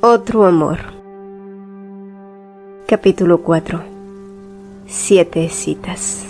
Otro amor. Capítulo 4. 7 citas.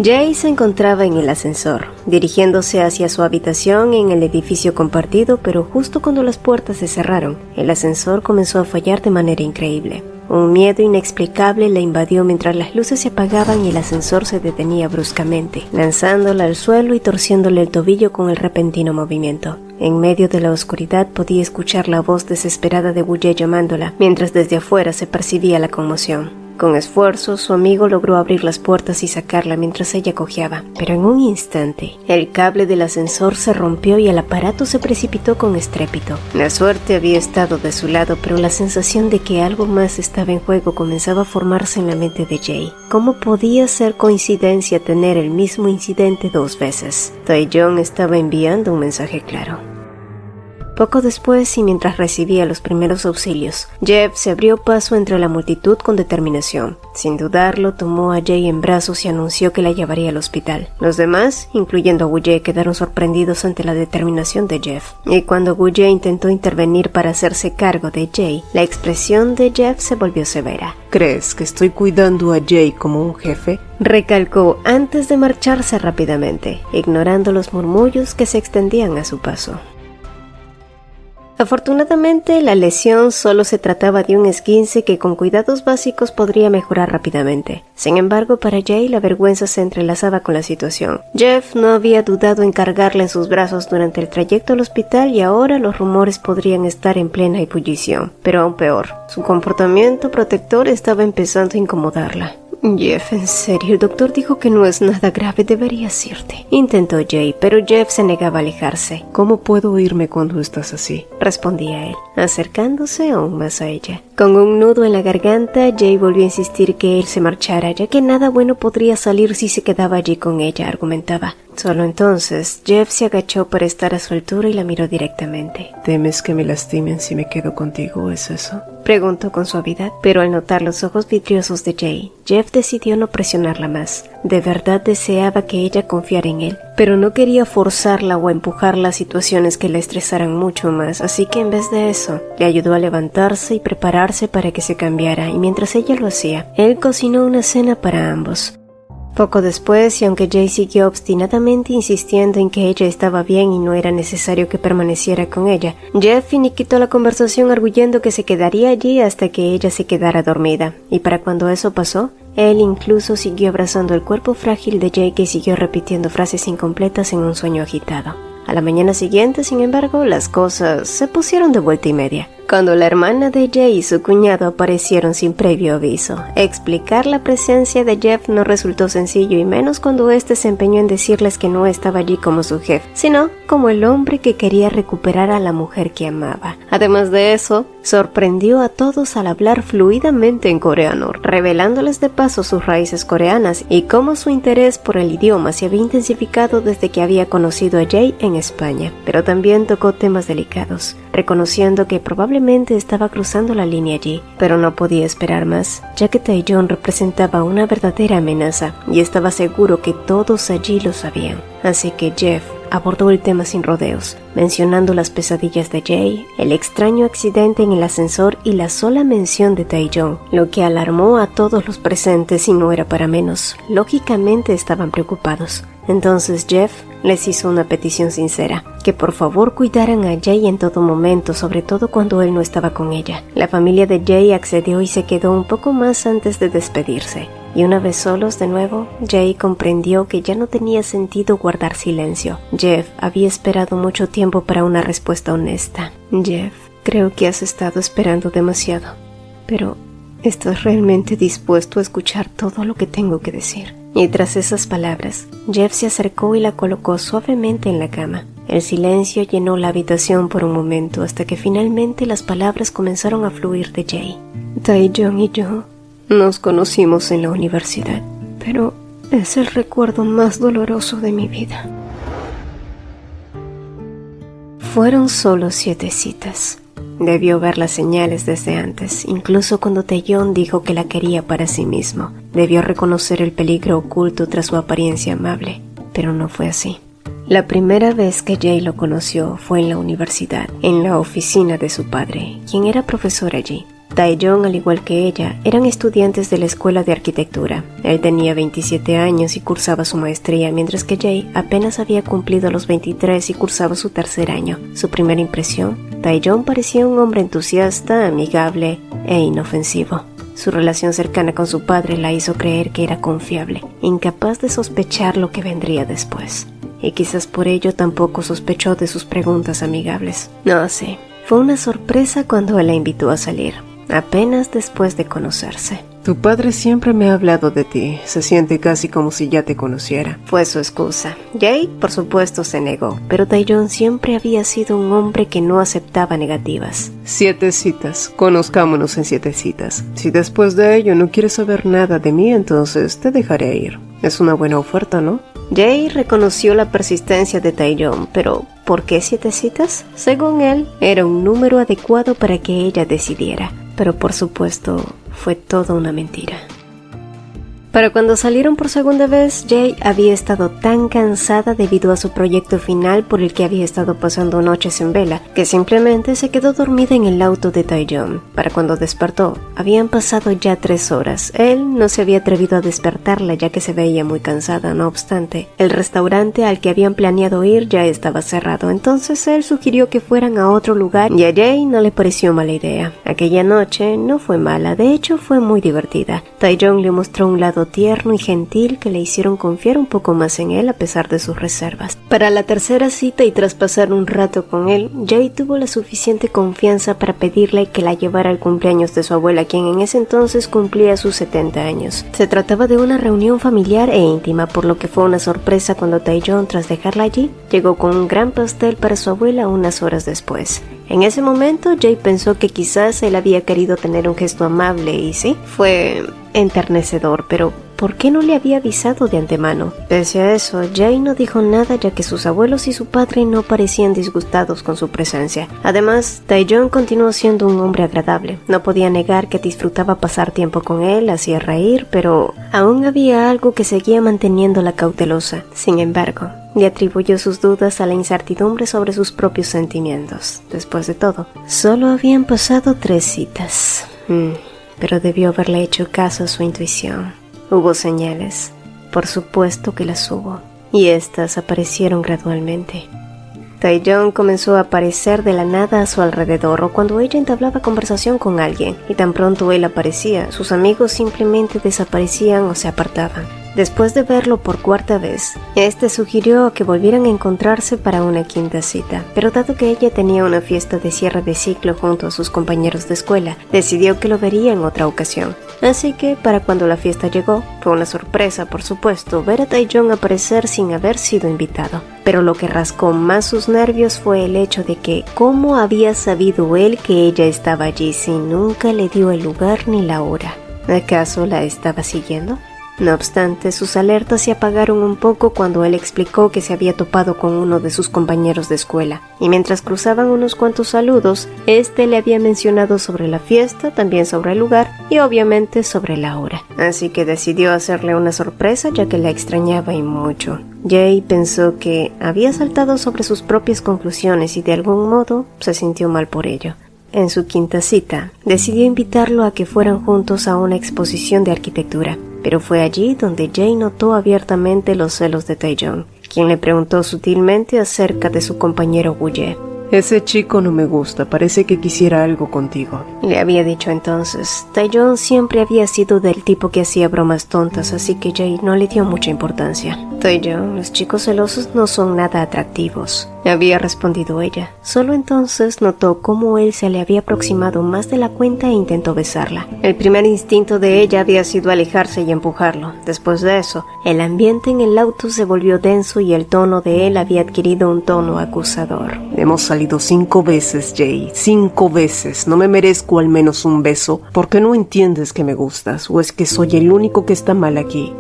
Jay se encontraba en el ascensor, dirigiéndose hacia su habitación en el edificio compartido, pero justo cuando las puertas se cerraron, el ascensor comenzó a fallar de manera increíble. Un miedo inexplicable la invadió mientras las luces se apagaban y el ascensor se detenía bruscamente, lanzándola al suelo y torciéndole el tobillo con el repentino movimiento. En medio de la oscuridad podía escuchar la voz desesperada de Woo-jae llamándola, mientras desde afuera se percibía la conmoción. Con esfuerzo, su amigo logró abrir las puertas y sacarla mientras ella cojeaba, pero en un instante, el cable del ascensor se rompió y el aparato se precipitó con estrépito. La suerte había estado de su lado, pero la sensación de que algo más estaba en juego comenzaba a formarse en la mente de Jay. ¿Cómo podía ser coincidencia tener el mismo incidente 2 veces? Tae-jong estaba enviando un mensaje claro. Poco después, y mientras recibía los primeros auxilios, Jeff se abrió paso entre la multitud con determinación. Sin dudarlo, tomó a Jay en brazos y anunció que la llevaría al hospital. Los demás, incluyendo a Woo-jae, quedaron sorprendidos ante la determinación de Jeff. Y cuando Woo-jae intentó intervenir para hacerse cargo de Jay, la expresión de Jeff se volvió severa. ¿Crees que estoy cuidando a Jay como un jefe?, recalcó antes de marcharse rápidamente, ignorando los murmullos que se extendían a su paso. Afortunadamente, la lesión solo se trataba de un esguince que con cuidados básicos podría mejorar rápidamente. Sin embargo, para Jay la vergüenza se entrelazaba con la situación. Jeff no había dudado en cargarla en sus brazos durante el trayecto al hospital y ahora los rumores podrían estar en plena ebullición. Pero aún peor, su comportamiento protector estaba empezando a incomodarla. Jeff, en serio, el doctor dijo que no es nada grave, deberías irte. Intentó Jay, pero Jeff se negaba a alejarse. ¿Cómo puedo irme cuando estás así?, respondía él, acercándose aún más a ella. Con un nudo en la garganta, Jay volvió a insistir que él se marchara, ya que nada bueno podría salir si se quedaba allí con ella, argumentaba. Solo entonces, Jeff se agachó para estar a su altura y la miró directamente. ¿Temes que me lastimen si me quedo contigo, es eso?, preguntó con suavidad, pero al notar los ojos vidriosos de Jay, Jeff decidió no presionarla más. De verdad deseaba que ella confiara en él, pero no quería forzarla o empujarla a situaciones que la estresaran mucho más, así que en vez de eso, le ayudó a levantarse y prepararse para que se cambiara, y mientras ella lo hacía, él cocinó una cena para ambos. Poco después, y aunque Jay siguió obstinadamente insistiendo en que ella estaba bien y no era necesario que permaneciera con ella, Jeff finiquitó la conversación arguyendo que se quedaría allí hasta que ella se quedara dormida, y para cuando eso pasó, él incluso siguió abrazando el cuerpo frágil de Jay, que siguió repitiendo frases incompletas en un sueño agitado. A la mañana siguiente, sin embargo, las cosas se pusieron de vuelta y media. Cuando la hermana de Jay y su cuñado aparecieron sin previo aviso, explicar la presencia de Jeff no resultó sencillo, y menos cuando éste se empeñó en decirles que no estaba allí como su jefe, sino como el hombre que quería recuperar a la mujer que amaba. Además de eso, sorprendió a todos al hablar fluidamente en coreano, revelándoles de paso sus raíces coreanas y cómo su interés por el idioma se había intensificado desde que había conocido a Jay en España. Pero también tocó temas delicados, reconociendo que probablemente estaba cruzando la línea allí, pero no podía esperar más, ya que Tae-jong representaba una verdadera amenaza y estaba seguro que todos allí lo sabían. Así que Jeff abordó el tema sin rodeos, mencionando las pesadillas de Jay, el extraño accidente en el ascensor y la sola mención de Tae-jong, lo que alarmó a todos los presentes y no era para menos. Lógicamente estaban preocupados. Entonces Jeff les hizo una petición sincera, que por favor cuidaran a Jay en todo momento, sobre todo cuando él no estaba con ella. La familia de Jay accedió y se quedó un poco más antes de despedirse. Y una vez solos de nuevo, Jay comprendió que ya no tenía sentido guardar silencio. Jeff había esperado mucho tiempo para una respuesta honesta. Jeff, creo que has estado esperando demasiado, pero ¿estás realmente dispuesto a escuchar todo lo que tengo que decir? Y tras esas palabras, Jeff se acercó y la colocó suavemente en la cama. El silencio llenó la habitación por un momento hasta que finalmente las palabras comenzaron a fluir de Jay. Tae-jong y yo nos conocimos en la universidad, pero es el recuerdo más doloroso de mi vida. Fueron solo 7 citas. Debió ver las señales desde antes, incluso cuando Tae-jong dijo que la quería para sí mismo. Debió reconocer el peligro oculto tras su apariencia amable, pero no fue así. La primera vez que Jay lo conoció fue en la universidad, en la oficina de su padre, quien era profesor allí. Taeyong, al igual que ella, eran estudiantes de la escuela de arquitectura. Él tenía 27 años y cursaba su maestría, mientras que Jay apenas había cumplido los 23 y cursaba su tercer año. Su primera impresión, Taeyong parecía un hombre entusiasta, amigable e inofensivo. Su relación cercana con su padre la hizo creer que era confiable, incapaz de sospechar lo que vendría después. Y quizás por ello tampoco sospechó de sus preguntas amigables. No sé, fue una sorpresa cuando él la invitó a salir, apenas después de conocerse. Tu padre siempre me ha hablado de ti. Se siente casi como si ya te conociera. Fue su excusa. Jay, por supuesto, se negó, pero Taeyong siempre había sido un hombre que no aceptaba negativas. 7 citas. Conozcámonos en 7 citas. Si después de ello no quieres saber nada de mí, entonces te dejaré ir. Es una buena oferta, ¿no? Jay reconoció la persistencia de Taeyong, pero ¿por qué 7 citas? Según él, era un número adecuado para que ella decidiera. Pero por supuesto, fue toda una mentira. Para cuando salieron por segunda vez, Jay había estado tan cansada debido a su proyecto final por el que había estado pasando noches en vela, que simplemente se quedó dormida en el auto de Taeyong. Para cuando despertó, habían pasado ya 3 horas. Él no se había atrevido a despertarla ya que se veía muy cansada. No obstante, el restaurante al que habían planeado ir ya estaba cerrado, entonces él sugirió que fueran a otro lugar y a Jay no le pareció mala idea. Aquella noche no fue mala, de hecho fue muy divertida. Taeyong le mostró un lado tierno y gentil que le hicieron confiar un poco más en él a pesar de sus reservas. Para la tercera cita y tras pasar un rato con él, Jay tuvo la suficiente confianza para pedirle que la llevara al cumpleaños de su abuela, quien en ese entonces cumplía sus 70 años. Se trataba de una reunión familiar e íntima, por lo que fue una sorpresa cuando Taeyong, tras dejarla allí, llegó con un gran pastel para su abuela unas horas después. En ese momento, Jay pensó que quizás él había querido tener un gesto amable y sí, fue enternecedor, pero ¿por qué no le había avisado de antemano? Pese a eso, Jay no dijo nada ya que sus abuelos y su padre no parecían disgustados con su presencia. Además, Taeyong continuó siendo un hombre agradable. No podía negar que disfrutaba pasar tiempo con él, hacía reír, pero aún había algo que seguía manteniéndola cautelosa. Sin embargo, le atribuyó sus dudas a la incertidumbre sobre sus propios sentimientos. Después de todo, solo habían pasado 3 citas. Pero debió haberle hecho caso a su intuición. Hubo señales, por supuesto que las hubo, y estas aparecieron gradualmente. Taeyong comenzó a aparecer de la nada a su alrededor o cuando ella entablaba conversación con alguien, y tan pronto él aparecía, sus amigos simplemente desaparecían o se apartaban. Después de verlo por 4ª vez, este sugirió que volvieran a encontrarse para una 5ª cita, pero dado que ella tenía una fiesta de cierre de ciclo junto a sus compañeros de escuela, decidió que lo vería en otra ocasión. Así que, para cuando la fiesta llegó, fue una sorpresa, por supuesto, ver a Taeyong aparecer sin haber sido invitado. Pero lo que rascó más sus nervios fue el hecho de que, ¿cómo había sabido él que ella estaba allí si nunca le dio el lugar ni la hora? ¿Acaso la estaba siguiendo? No obstante, sus alertas se apagaron un poco cuando él explicó que se había topado con uno de sus compañeros de escuela, y mientras cruzaban unos cuantos saludos, este le había mencionado sobre la fiesta, también sobre el lugar y obviamente sobre la hora. Así que decidió hacerle una sorpresa ya que la extrañaba y mucho. Jay pensó que había saltado sobre sus propias conclusiones y de algún modo se sintió mal por ello. En su 5ª cita, decidió invitarlo a que fueran juntos a una exposición de arquitectura, pero fue allí donde Jay notó abiertamente los celos de Taeyong, quien le preguntó sutilmente acerca de su compañero Wu Ye. Ese chico no me gusta, parece que quisiera algo contigo. Le había dicho entonces. Taeyong siempre había sido del tipo que hacía bromas tontas, así que Jay no le dio mucha importancia. Taeyong, los chicos celosos no son nada atractivos, había respondido ella. Solo entonces notó cómo él se le había aproximado más de la cuenta e intentó besarla. El primer instinto de ella había sido alejarse y empujarlo. Después de eso, el ambiente en el auto se volvió denso y el tono de él había adquirido un tono acusador. Hemos salido 5 veces, Jay. 5 veces. No me merezco al menos un beso. ¿Por qué no entiendes que me gustas? ¿O es que soy el único que está mal aquí?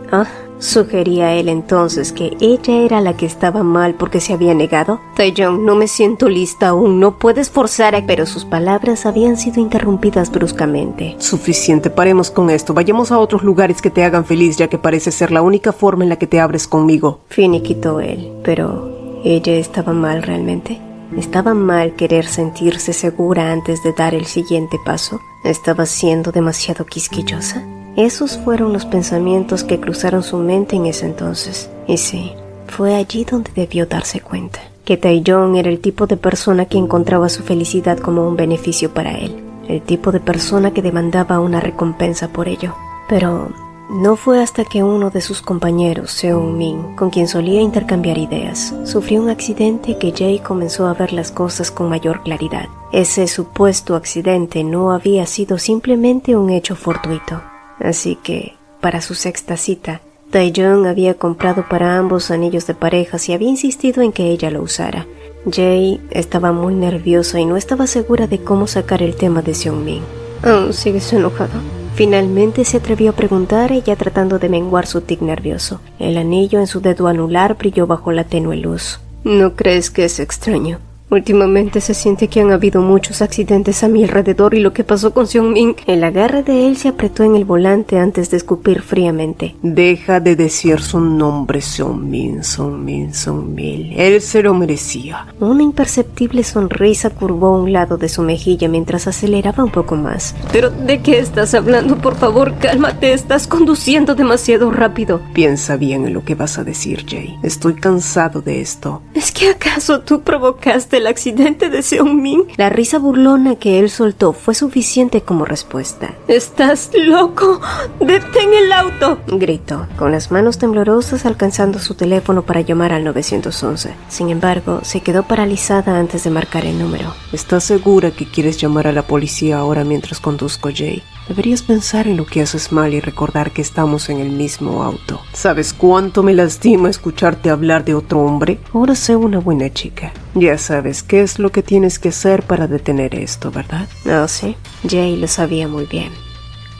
Sugería él entonces que ella era la que estaba mal porque se había negado. Taeyong, no me siento lista aún, no puedes forzar a... Pero sus palabras habían sido interrumpidas bruscamente. Suficiente, paremos con esto. Vayamos a otros lugares que te hagan feliz, ya que parece ser la única forma en la que te abres conmigo. Finiquitó él, pero ¿Ella estaba mal realmente? ¿Estaba mal querer sentirse segura antes de dar el siguiente paso? ¿Estaba siendo demasiado quisquillosa? Esos fueron los pensamientos que cruzaron su mente en ese entonces. Y sí, fue allí donde debió darse cuenta que Tae-Jong era el tipo de persona que encontraba su felicidad como un beneficio para él, el tipo de persona que demandaba una recompensa por ello. Pero no fue hasta que uno de sus compañeros, Seung-min, con quien solía intercambiar ideas, sufrió un accidente que Jae comenzó a ver las cosas con mayor claridad. Ese supuesto accidente no había sido simplemente un hecho fortuito. Así que, para su sexta cita, Tae-Jong había comprado para ambos anillos de parejas y había insistido en que ella lo usara. Jae estaba muy nerviosa y no estaba segura de cómo sacar el tema de Seung-min. ¿Aún sigues enojado? Finalmente se atrevió a preguntar, ella tratando de menguar su tic nervioso. El anillo en su dedo anular brilló bajo la tenue luz. ¿No crees que es extraño? Últimamente se siente que han habido muchos accidentes a mi alrededor y lo que pasó con Seung-min. El agarre de él se apretó en el volante antes de escupir fríamente. Deja de decir su nombre, Seung-min, Seung-min, Seung-min. Él se lo merecía. Una imperceptible sonrisa curvó un lado de su mejilla mientras aceleraba un poco más. ¿Pero de qué estás hablando? Por favor, cálmate, estás conduciendo demasiado rápido. Piensa bien en lo que vas a decir, Jae. Estoy cansado de esto. ¿Es que acaso tú provocaste el accidente de Seung-min? La risa burlona que él soltó fue suficiente como respuesta. ¿Estás loco? ¡Detén el auto!, gritó, con las manos temblorosas alcanzando su teléfono para llamar al 911. Sin embargo, se quedó paralizada antes de marcar el número. ¿Estás segura que quieres llamar a la policía ahora mientras conduzco, Jae? Deberías pensar en lo que haces mal y recordar que estamos en el mismo auto. ¿Sabes cuánto me lastima escucharte hablar de otro hombre? Ahora sé una buena chica. Ya sabes qué es lo que tienes que hacer para detener esto, ¿verdad? No, sí. Jae lo sabía muy bien.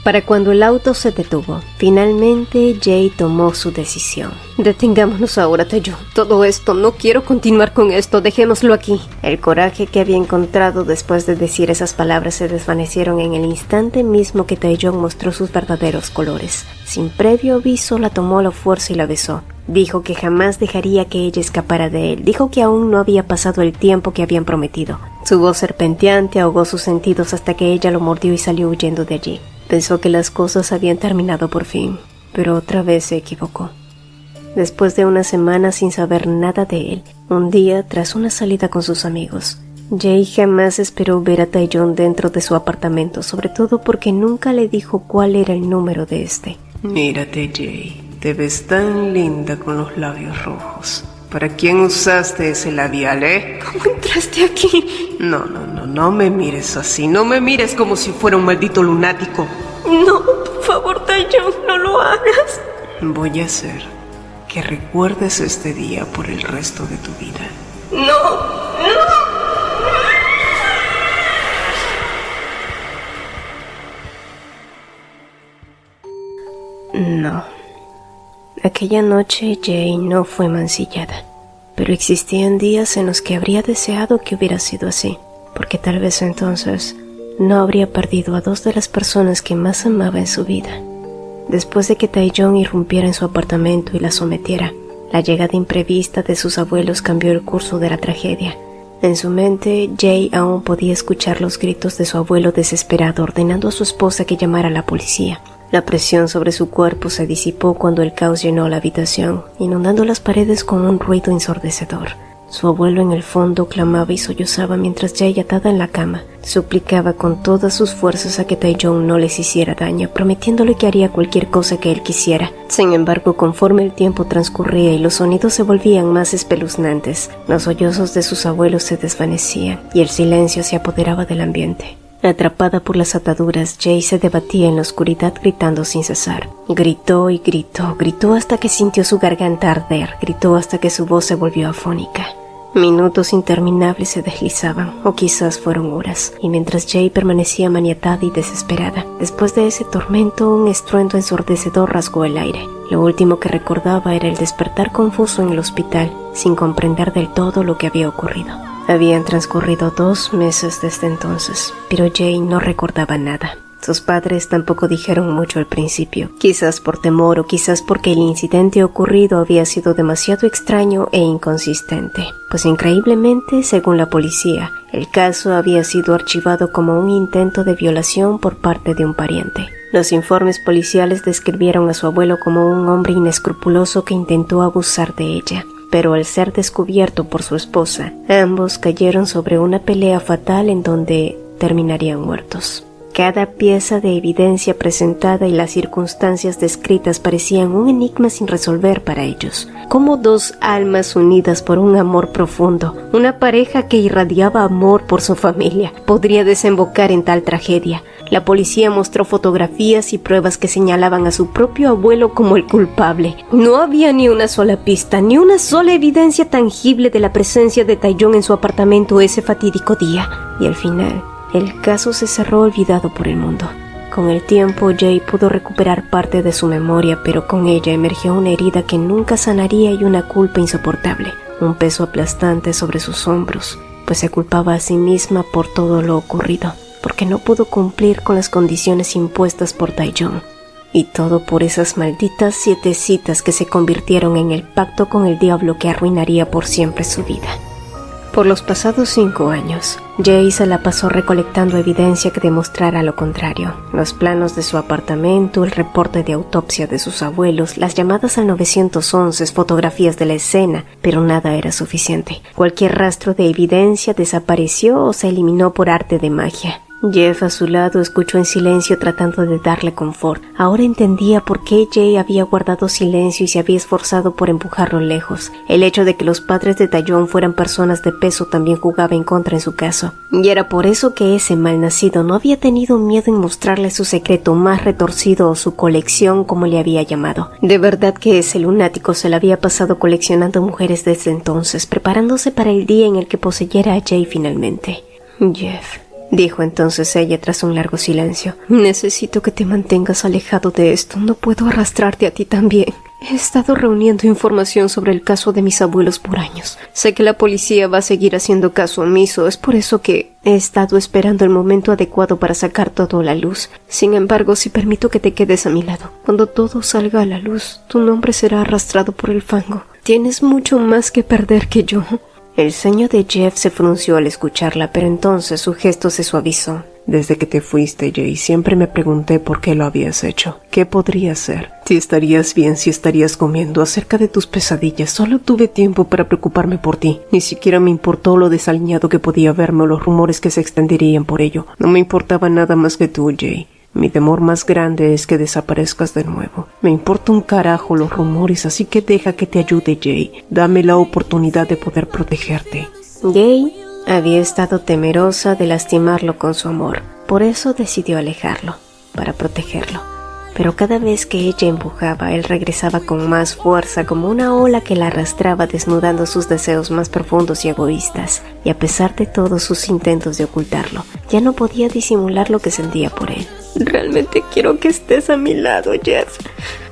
Para cuando el auto se detuvo, finalmente Jae tomó su decisión. Detengámonos ahora, Tae-Jong. Todo esto, no quiero continuar con esto, dejémoslo aquí. El coraje que había encontrado después de decir esas palabras se desvanecieron en el instante mismo que Tae-Jong mostró sus verdaderos colores. Sin previo aviso, la tomó a la fuerza y la besó. Dijo que jamás dejaría que ella escapara de él. Dijo que aún no había pasado el tiempo que habían prometido. Su voz serpenteante ahogó sus sentidos hasta que ella lo mordió y salió huyendo de allí. Pensó que las cosas habían terminado por fin, pero otra vez se equivocó. Después de una semana sin saber nada de él, un día, tras una salida con sus amigos, Jae jamás esperó ver a Tae-Jong dentro de su apartamento, sobre todo porque nunca le dijo cuál era el número de este. Mírate, Jae, te ves tan linda con los labios rojos. ¿Para quién usaste ese labial, ¿Cómo entraste aquí? No me mires así, no me mires como si fuera un maldito lunático. No, por favor, Tae-Jong, no lo hagas. Voy a hacer que recuerdes este día por el resto de tu vida. No. No. Aquella noche Jae no fue mancillada, pero existían días en los que habría deseado que hubiera sido así, porque tal vez entonces no habría perdido a dos de las personas que más amaba en su vida. Después de que Tae-Jong irrumpiera en su apartamento y la sometiera, la llegada imprevista de sus abuelos cambió el curso de la tragedia. En su mente, Jae aún podía escuchar los gritos de su abuelo desesperado ordenando a su esposa que llamara a la policía. La presión sobre su cuerpo se disipó cuando el caos llenó la habitación, inundando las paredes con un ruido ensordecedor. Su abuelo en el fondo clamaba y sollozaba mientras Jae, atada en la cama, suplicaba con todas sus fuerzas a que Tae-Jong no les hiciera daño, prometiéndole que haría cualquier cosa que él quisiera. Sin embargo, conforme el tiempo transcurría y los sonidos se volvían más espeluznantes, los sollozos de sus abuelos se desvanecían y el silencio se apoderaba del ambiente. Atrapada por las ataduras, Jae se debatía en la oscuridad gritando sin cesar. Gritó y gritó, gritó hasta que sintió su garganta arder, gritó hasta que su voz se volvió afónica. Minutos interminables se deslizaban, o quizás fueron horas, y mientras Jae permanecía maniatada y desesperada, después de ese tormento un estruendo ensordecedor rasgó el aire. Lo último que recordaba era el despertar confuso en el hospital, sin comprender del todo lo que había ocurrido. Habían transcurrido 2 meses desde entonces, pero Jae no recordaba nada. Sus padres tampoco dijeron mucho al principio, quizás por temor o quizás porque el incidente ocurrido había sido demasiado extraño e inconsistente, pues increíblemente, según la policía, el caso había sido archivado como un intento de violación por parte de un pariente. Los informes policiales describieron a su abuelo como un hombre inescrupuloso que intentó abusar de ella, pero al ser descubierto por su esposa, ambos cayeron sobre una pelea fatal en donde terminarían muertos. Cada pieza de evidencia presentada y las circunstancias descritas parecían un enigma sin resolver para ellos. Como dos almas unidas por un amor profundo, una pareja que irradiaba amor por su familia, podría desembocar en tal tragedia. La policía mostró fotografías y pruebas que señalaban a su propio abuelo como el culpable. No había ni una sola pista, ni una sola evidencia tangible de la presencia de Taeyong en su apartamento ese fatídico día. Y al final, el caso se cerró olvidado por el mundo. Con el tiempo, Jay pudo recuperar parte de su memoria, pero con ella emergió una herida que nunca sanaría y una culpa insoportable, un peso aplastante sobre sus hombros, pues se culpaba a sí misma por todo lo ocurrido, porque no pudo cumplir con las condiciones impuestas por Taeyong. Y todo por esas malditas 7 citas que se convirtieron en el pacto con el diablo que arruinaría por siempre su vida. Por los pasados 5 años, Jay se la pasó recolectando evidencia que demostrara lo contrario. Los planos de su apartamento, el reporte de autopsia de sus abuelos, las llamadas al 911, fotografías de la escena, pero nada era suficiente. Cualquier rastro de evidencia desapareció o se eliminó por arte de magia. Jeff a su lado escuchó en silencio tratando de darle confort. Ahora entendía por qué Jay había guardado silencio y se había esforzado por empujarlo lejos. El hecho de que los padres de Taeyong fueran personas de peso también jugaba en contra en su caso. Y era por eso que ese malnacido no había tenido miedo en mostrarle su secreto más retorcido o su colección, como le había llamado. De verdad que ese lunático se la había pasado coleccionando mujeres desde entonces, preparándose para el día en el que poseyera a Jay finalmente. Jeff, dijo entonces ella tras un largo silencio, necesito que te mantengas alejado de esto, no puedo arrastrarte a ti también. He estado reuniendo información sobre el caso de mis abuelos por años. Sé que la policía va a seguir haciendo caso omiso, es por eso que he estado esperando el momento adecuado para sacar todo a la luz. Sin embargo, si permito que te quedes a mi lado, cuando todo salga a la luz, tu nombre será arrastrado por el fango. Tienes mucho más que perder que yo. El ceño de Jeff se frunció al escucharla, pero entonces su gesto se suavizó. Desde que te fuiste, Jay, siempre me pregunté por qué lo habías hecho. ¿Qué podría ser? Si estarías bien, si estarías comiendo. Acerca de tus pesadillas, solo tuve tiempo para preocuparme por ti. Ni siquiera me importó lo desaliñado que podía verme o los rumores que se extenderían por ello. No me importaba nada más que tú, Jay. Mi temor más grande es que desaparezcas de nuevo. Me importa un carajo los rumores, así que deja que te ayude, Jay. Dame la oportunidad de poder protegerte. Jay había estado temerosa de lastimarlo con su amor. Por eso decidió alejarlo, para protegerlo. Pero cada vez que ella empujaba, él regresaba con más fuerza, como una ola que la arrastraba desnudando sus deseos más profundos y egoístas. Y a pesar de todos sus intentos de ocultarlo, ya no podía disimular lo que sentía por él. «Realmente quiero que estés a mi lado, Jeff»,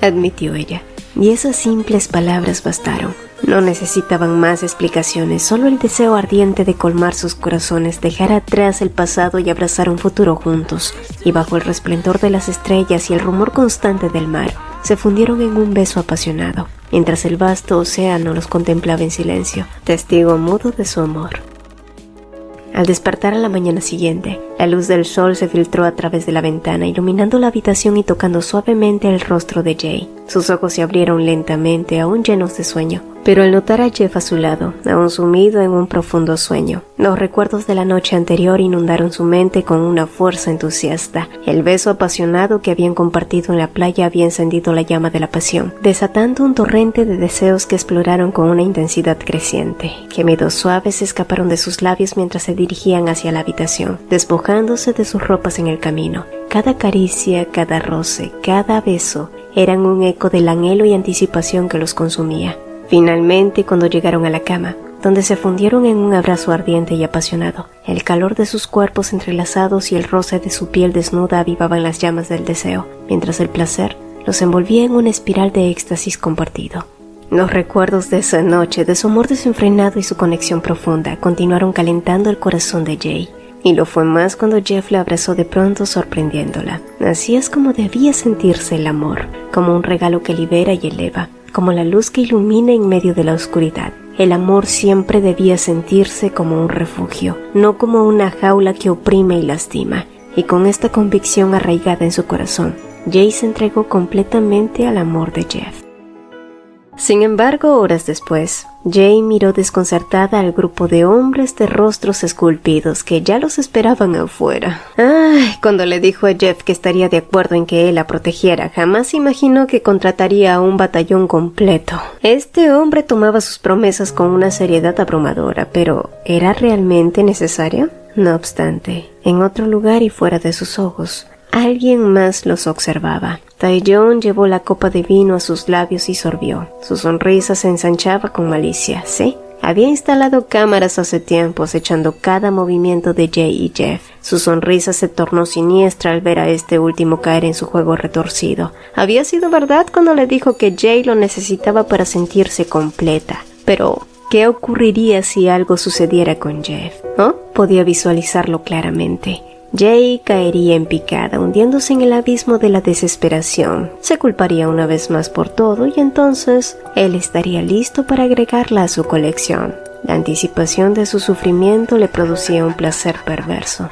admitió ella. Y esas simples palabras bastaron. No necesitaban más explicaciones, solo el deseo ardiente de colmar sus corazones, dejar atrás el pasado y abrazar un futuro juntos. Y bajo el resplendor de las estrellas y el rumor constante del mar, se fundieron en un beso apasionado, mientras el vasto océano los contemplaba en silencio, testigo mudo de su amor. Al despertar a la mañana siguiente, la luz del sol se filtró a través de la ventana, iluminando la habitación y tocando suavemente el rostro de Jay. Sus ojos se abrieron lentamente, aún llenos de sueño. Pero al notar a Jeff a su lado, aún sumido en un profundo sueño, los recuerdos de la noche anterior inundaron su mente con una fuerza entusiasta. El beso apasionado que habían compartido en la playa había encendido la llama de la pasión, desatando un torrente de deseos que exploraron con una intensidad creciente. Gemidos suaves escaparon de sus labios mientras se dirigían hacia la habitación, despojándose de sus ropas en el camino. Cada caricia, cada roce, cada beso eran un eco del anhelo y anticipación que los consumía. Finalmente, cuando llegaron a la cama, donde se fundieron en un abrazo ardiente y apasionado, el calor de sus cuerpos entrelazados y el roce de su piel desnuda avivaban las llamas del deseo, mientras el placer los envolvía en una espiral de éxtasis compartido. Los recuerdos de esa noche, de su amor desenfrenado y su conexión profunda, continuaron calentando el corazón de Jay. y lo fue más cuando Jeff la abrazó de pronto sorprendiéndola. Así es como debía sentirse el amor, como un regalo que libera y eleva, como la luz que ilumina en medio de la oscuridad. El amor siempre debía sentirse como un refugio, no como una jaula que oprime y lastima. Y con esta convicción arraigada en su corazón, Jay se entregó completamente al amor de Jeff. Sin embargo, horas después, Jay miró desconcertada al grupo de hombres de rostros esculpidos que ya los esperaban afuera. Cuando le dijo a Jeff que estaría de acuerdo en que él la protegiera, jamás imaginó que contrataría a un batallón completo. Este hombre tomaba sus promesas con una seriedad abrumadora, pero ¿era realmente necesario? No obstante, en otro lugar y fuera de sus ojos, alguien más los observaba. Tae-Jong llevó la copa de vino a sus labios y sorbió. Su sonrisa se ensanchaba con malicia. Sí, había instalado cámaras hace tiempo, acechando cada movimiento de Jay y Jeff. Su sonrisa se tornó siniestra al ver a este último caer en su juego retorcido. Había sido verdad cuando le dijo que Jay lo necesitaba para sentirse completa. Pero ¿qué ocurriría si algo sucediera con Jeff? ¿Oh? Podía visualizarlo claramente. Jay caería en picada, hundiéndose en el abismo de la desesperación. Se culparía una vez más por todo y entonces él estaría listo para agregarla a su colección. La anticipación de su sufrimiento le producía un placer perverso.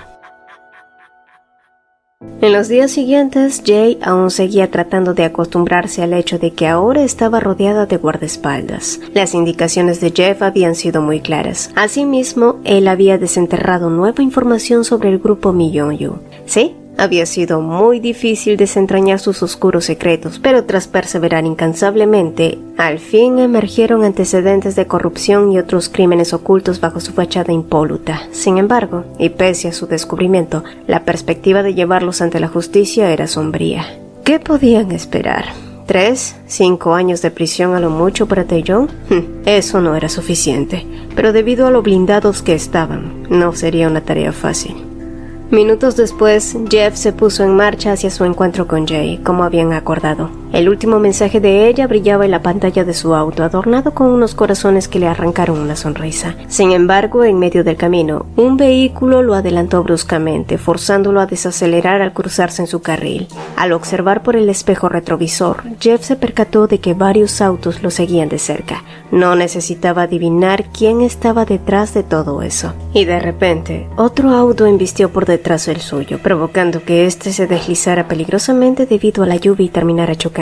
En los días siguientes, Jay aún seguía tratando de acostumbrarse al hecho de que ahora estaba rodeada de guardaespaldas. Las indicaciones de Jeff habían sido muy claras. Asimismo, él había desenterrado nueva información sobre el grupo Mi-Young-Ju. Sí, había sido muy difícil desentrañar sus oscuros secretos, pero tras perseverar incansablemente, al fin emergieron antecedentes de corrupción y otros crímenes ocultos bajo su fachada impoluta. Sin embargo, y pese a su descubrimiento, la perspectiva de llevarlos ante la justicia era sombría. ¿Qué podían esperar? 3, 5 años de prisión a lo mucho para Tae-Jong? Eso no era suficiente, pero debido a lo blindados que estaban, no sería una tarea fácil. Minutos después, Jeff se puso en marcha hacia su encuentro con Jay, como habían acordado. El último mensaje de ella brillaba en la pantalla de su auto, adornado con unos corazones que le arrancaron una sonrisa. Sin embargo, en medio del camino, un vehículo lo adelantó bruscamente, forzándolo a desacelerar al cruzarse en su carril. Al observar por el espejo retrovisor, Jeff se percató de que varios autos lo seguían de cerca. No necesitaba adivinar quién estaba detrás de todo eso. Y de repente, otro auto embistió por detrás del suyo, provocando que éste se deslizara peligrosamente debido a la lluvia y terminara chocando.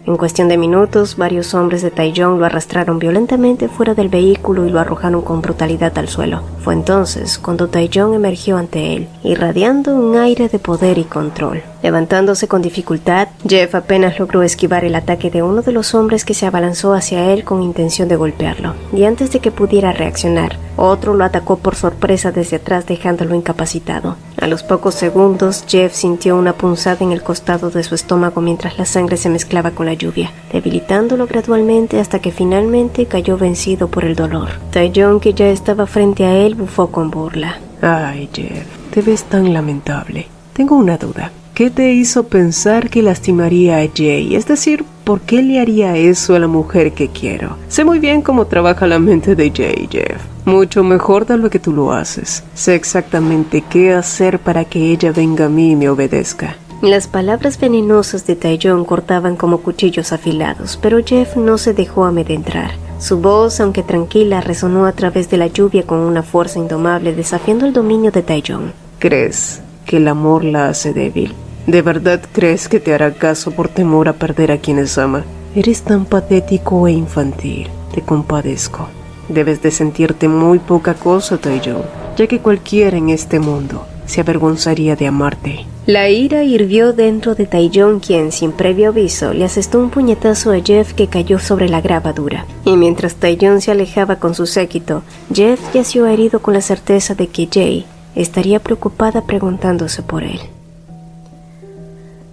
En cuestión de minutos, varios hombres de Tae-Jong lo arrastraron violentamente fuera del vehículo y lo arrojaron con brutalidad al suelo. Fue entonces cuando Tae-Jong emergió ante él, irradiando un aire de poder y control. Levantándose con dificultad, Jeff apenas logró esquivar el ataque de uno de los hombres que se abalanzó hacia él con intención de golpearlo, y antes de que pudiera reaccionar, otro lo atacó por sorpresa desde atrás dejándolo incapacitado. A los pocos segundos, Jeff sintió una punzada en el costado de su estómago mientras la sangre se mezclaba con la lluvia, debilitándolo gradualmente hasta que finalmente cayó vencido por el dolor. Tae-Jong, que ya estaba frente a él, bufó con burla. Ay, Jeff, te ves tan lamentable. Tengo una duda. ¿Qué te hizo pensar que lastimaría a Jay? Es decir, ¿por qué le haría eso a la mujer que quiero? Sé muy bien cómo trabaja la mente de Jay, Jeff. Mucho mejor de lo que tú lo haces. Sé exactamente qué hacer para que ella venga a mí y me obedezca. Las palabras venenosas de Tae-Jong cortaban como cuchillos afilados, pero Jeff no se dejó amedrentar. Su voz, aunque tranquila, resonó a través de la lluvia con una fuerza indomable, desafiando el dominio de Tae-Jong. ¿Crees que el amor la hace débil? ¿De verdad crees que te hará caso por temor a perder a quienes ama? Eres tan patético e infantil. Te compadezco. Debes de sentirte muy poca cosa, Tae-Jong, ya que cualquiera en este mundo se avergonzaría de amarte. La ira hirvió dentro de Tae-Jong, quien, sin previo aviso, le asestó un puñetazo a Jeff que cayó sobre la grava dura. Y mientras Tae-Jong se alejaba con su séquito, Jeff yació herido con la certeza de que Jay estaría preocupada preguntándose por él.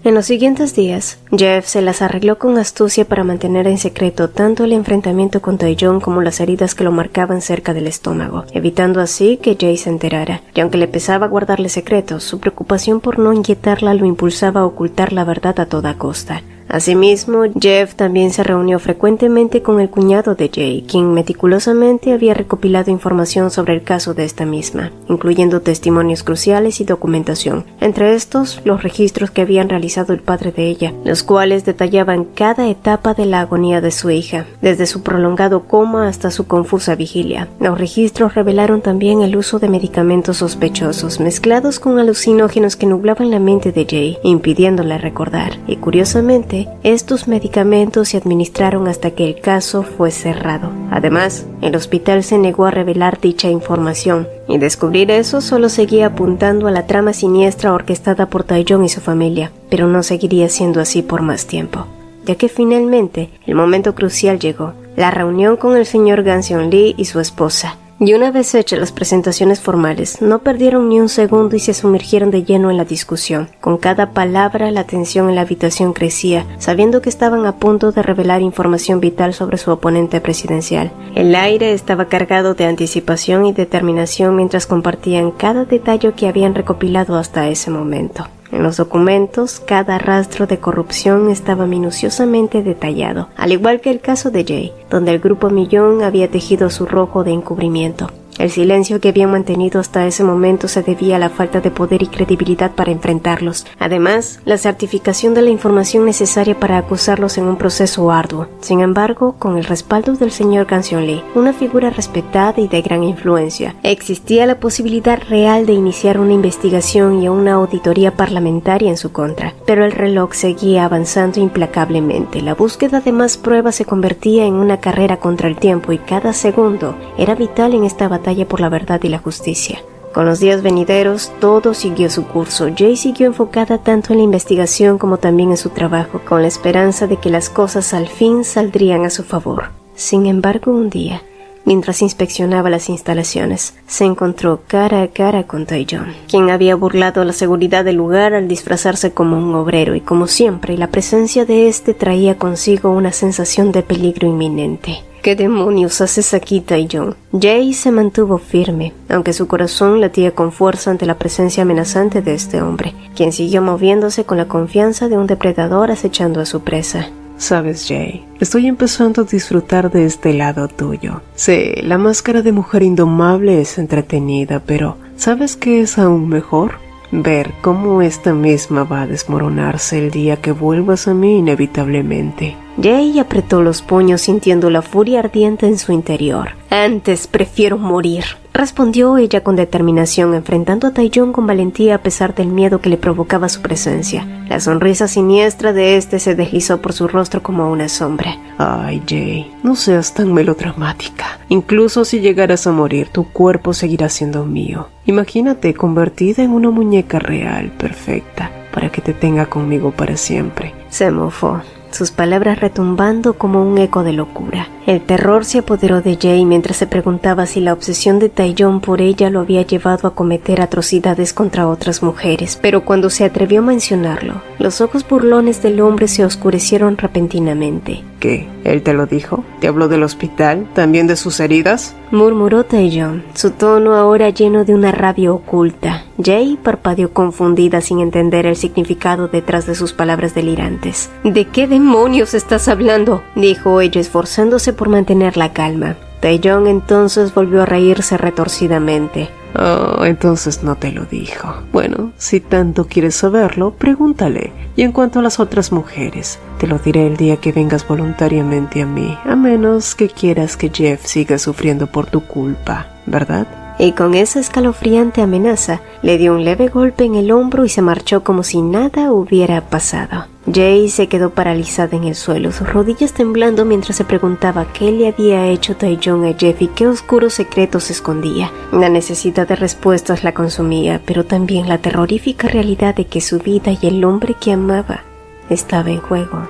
En los siguientes días, Jeff se las arregló con astucia para mantener en secreto tanto el enfrentamiento con Tae-Jong como las heridas que lo marcaban cerca del estómago, evitando así que Jay se enterara. Y aunque le pesaba guardarle secretos, su preocupación por no inquietarla lo impulsaba a ocultar la verdad a toda costa. Asimismo, Jeff también se reunió frecuentemente con el cuñado de Jay, quien meticulosamente había recopilado información sobre el caso de esta misma, incluyendo testimonios cruciales y documentación, entre estos los registros que habían realizado el padre de ella, los cuales detallaban cada etapa de la agonía de su hija, desde su prolongado coma hasta su confusa vigilia. Los registros revelaron también el uso de medicamentos sospechosos, mezclados con alucinógenos que nublaban la mente de Jay, impidiéndole recordar, y curiosamente, estos medicamentos se administraron hasta que el caso fue cerrado. Además, el hospital se negó a revelar dicha información, y descubrir eso solo seguía apuntando a la trama siniestra orquestada por Tae-jong y su familia, pero no seguiría siendo así por más tiempo, ya que finalmente el momento crucial llegó, la reunión con el señor Gang Seon-lee y su esposa. Y una vez hechas las presentaciones formales, no perdieron ni un segundo y se sumergieron de lleno en la discusión. Con cada palabra, la tensión en la habitación crecía, sabiendo que estaban a punto de revelar información vital sobre su oponente presidencial. El aire estaba cargado de anticipación y determinación mientras compartían cada detalle que habían recopilado hasta ese momento. En los documentos, cada rastro de corrupción estaba minuciosamente detallado, al igual que el caso de Jay, donde el grupo Millón había tejido su rojo de encubrimiento. El silencio que habían mantenido hasta ese momento se debía a la falta de poder y credibilidad para enfrentarlos. Además, la certificación de la información necesaria para acusarlos en un proceso arduo. Sin embargo, con el respaldo del señor Gang Seon-lee, una figura respetada y de gran influencia, existía la posibilidad real de iniciar una investigación y una auditoría parlamentaria en su contra. Pero el reloj seguía avanzando implacablemente. La búsqueda de más pruebas se convertía en una carrera contra el tiempo y cada segundo era vital en esta batalla por la verdad y la justicia. Con los días venideros, todo siguió su curso. Jay siguió enfocada tanto en la investigación como también en su trabajo, con la esperanza de que las cosas al fin saldrían a su favor. Sin embargo, un día, mientras inspeccionaba las instalaciones, se encontró cara a cara con Tae-jong, quien había burlado la seguridad del lugar al disfrazarse como un obrero, y como siempre, la presencia de este traía consigo una sensación de peligro inminente. ¿Qué demonios haces aquí, Tae-jong? Jay se mantuvo firme, aunque su corazón latía con fuerza ante la presencia amenazante de este hombre, quien siguió moviéndose con la confianza de un depredador acechando a su presa. Sabes, Jay, estoy empezando a disfrutar de este lado tuyo. Sí, la máscara de mujer indomable es entretenida, pero ¿sabes qué es aún mejor? Ver cómo esta misma va a desmoronarse el día que vuelvas a mí inevitablemente. Jay apretó los puños sintiendo la furia ardiente en su interior. Antes prefiero morir, respondió ella con determinación, enfrentando a Tae-jong con valentía a pesar del miedo que le provocaba su presencia. La sonrisa siniestra de este se deslizó por su rostro como una sombra. Ay, Jay, no seas tan melodramática. Incluso si llegaras a morir, tu cuerpo seguirá siendo mío. Imagínate convertida en una muñeca real, perfecta, para que te tenga conmigo para siempre. Se mofó, sus palabras retumbando como un eco de locura. El terror se apoderó de Jay mientras se preguntaba si la obsesión de Tae-jong por ella lo había llevado a cometer atrocidades contra otras mujeres, pero cuando se atrevió a mencionarlo, los ojos burlones del hombre se oscurecieron repentinamente. ¿Qué? ¿Él te lo dijo? ¿Te habló del hospital? ¿También de sus heridas? Murmuró Tae-jong, su tono ahora lleno de una rabia oculta. Jay parpadeó confundida sin entender el significado detrás de sus palabras delirantes. ¿De qué demonios estás hablando?, dijo ella esforzándose por mantener la calma. Tae-jong entonces volvió a reírse retorcidamente. Oh, entonces no te lo dijo. Bueno, si tanto quieres saberlo, pregúntale. Y en cuanto a las otras mujeres, te lo diré el día que vengas voluntariamente a mí, a menos que quieras que Jeff siga sufriendo por tu culpa, ¿verdad? Y con esa escalofriante amenaza, le dio un leve golpe en el hombro y se marchó como si nada hubiera pasado. Jay se quedó paralizada en el suelo, sus rodillas temblando mientras se preguntaba qué le había hecho Tae-jong a Jeff y qué oscuros secretos escondía. La necesidad de respuestas la consumía, pero también la terrorífica realidad de que su vida y el hombre que amaba estaba en juego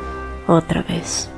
otra vez.